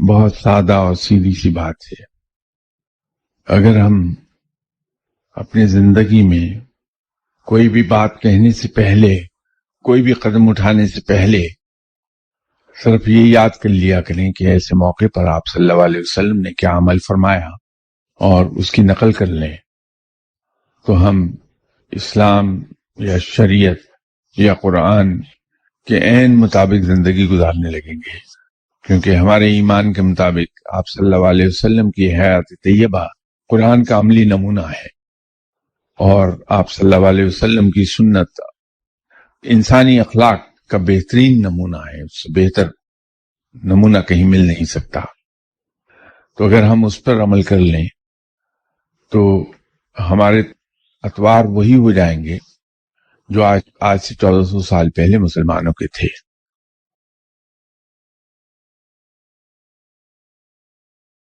بہت سادہ اور سیدھی سی بات ہے. اگر ہم اپنی زندگی میں کوئی بھی بات کہنے سے پہلے، کوئی بھی قدم اٹھانے سے پہلے صرف یہ یاد کر لیا کریں کہ ایسے موقع پر آپ صلی اللہ علیہ وسلم نے کیا عمل فرمایا اور اس کی نقل کر لیں، تو ہم اسلام یا شریعت یا قرآن کے عین مطابق زندگی گزارنے لگیں گے. کیونکہ ہمارے ایمان کے مطابق آپ صلی اللہ علیہ وسلم کی حیات طیبہ قرآن کا عملی نمونہ ہے، اور آپ صلی اللہ علیہ وسلم کی سنت انسانی اخلاق کا بہترین نمونہ ہے. اس سے بہتر نمونہ کہیں مل نہیں سکتا. تو اگر ہم اس پر عمل کر لیں تو ہمارے اتوار وہی ہو جائیں گے جو آج سے 1400 سال پہلے مسلمانوں کے تھے.